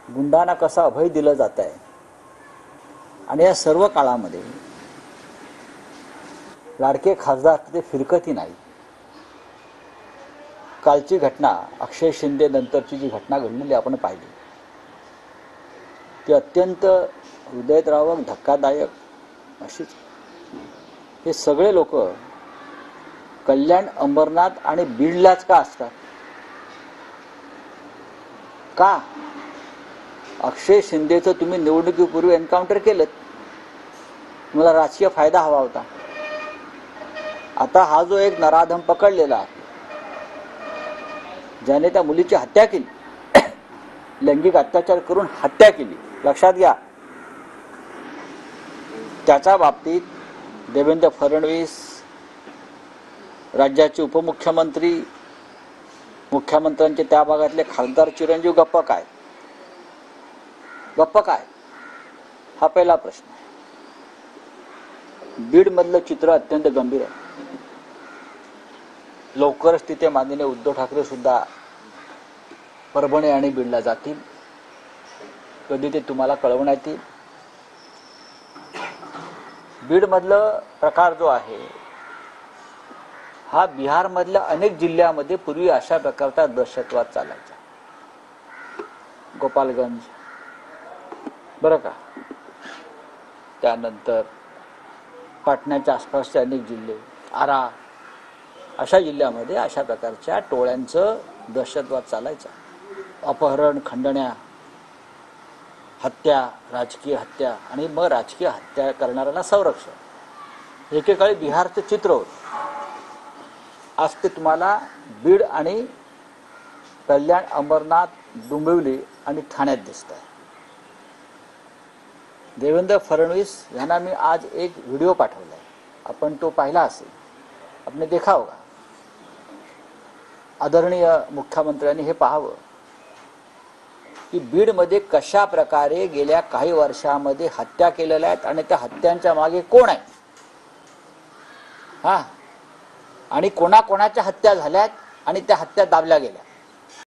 गुंडांना कसा अभय दिलं जात आहे आणि या सर्व काळामध्ये लाडके खासदार ते फिरकती नाही. कालची घटना अक्षय शिंदे नंतरची जी घटना घडलेली आपण पाहिली ती अत्यंत हृदयद्रावक धक्कादायक अशीच. हे सगळे लोक कल्याण, अंबरनाथ आणि बीडलाच का असतात? का? अक्षय शिंदेचं तुम्ही निवडणुकीपूर्वी एन्काउंटर केलं, तुम्हाला राजकीय फायदा हवा होता. आता हा जो एक नराधम पकडलेला आहे ज्याने त्या मुलीची हत्या केली, लैंगिक अत्याचार करून हत्या केली, लक्षात घ्या, त्याच्या बाबतीत देवेंद्र फडणवीस, राज्याचे उपमुख्यमंत्री, मुख्यमंत्र्यांचे त्या भागातले खासदार चिरंजीव गप्प काय? गप्प काय? हा पहिला प्रश्न. बीड मधलं चित्र अत्यंत गंभीर आहे. लवकरच तिथे माननीय उद्धव ठाकरे सुद्धा परभणी आणि बीडला जातील. कधी ते तुम्हाला कळवण्यात येईल. बीड मधलं प्रकार जो आहे हा बिहार मधल्या अनेक जिल्ह्यामध्ये पूर्वी अशा प्रकारचा दहशतवाद चालायचा. गोपालगंज बरं का, त्यानंतर पाटण्याच्या आसपासचे अनेक जिल्हे, आरा, अशा जिल्ह्यामध्ये अशा प्रकारच्या टोळ्यांचं दहशतवाद चालायचा. अपहरण, खंडण्या, हत्या, राजकीय हत्या आणि मग राजकीय हत्या करणाऱ्यांना संरक्षण. एकेकाळी बिहारचं चित्र होतं. आज ते तुम्हाला बीड आणि कल्याण, अंबरनाथ, डोंबिवली आणि ठाण्यात दिसत आहे. देवेंद्र फडणवीस यांना मी आज एक व्हिडिओ पाठवला आहे, आपण तो पाहिला असेल, आपने देखा होगा. आदरणीय मुख्यमंत्र्यांनी हे पाहावं की बीडमध्ये कशा प्रकारे गेल्या काही वर्षामध्ये हत्या केलेल्या आहेत आणि त्या हत्यांच्या मागे कोण आहे, हा, आणि कोणाकोणाच्या हत्या झाल्यात आणि त्या हत्या दाबल्या गेल्या.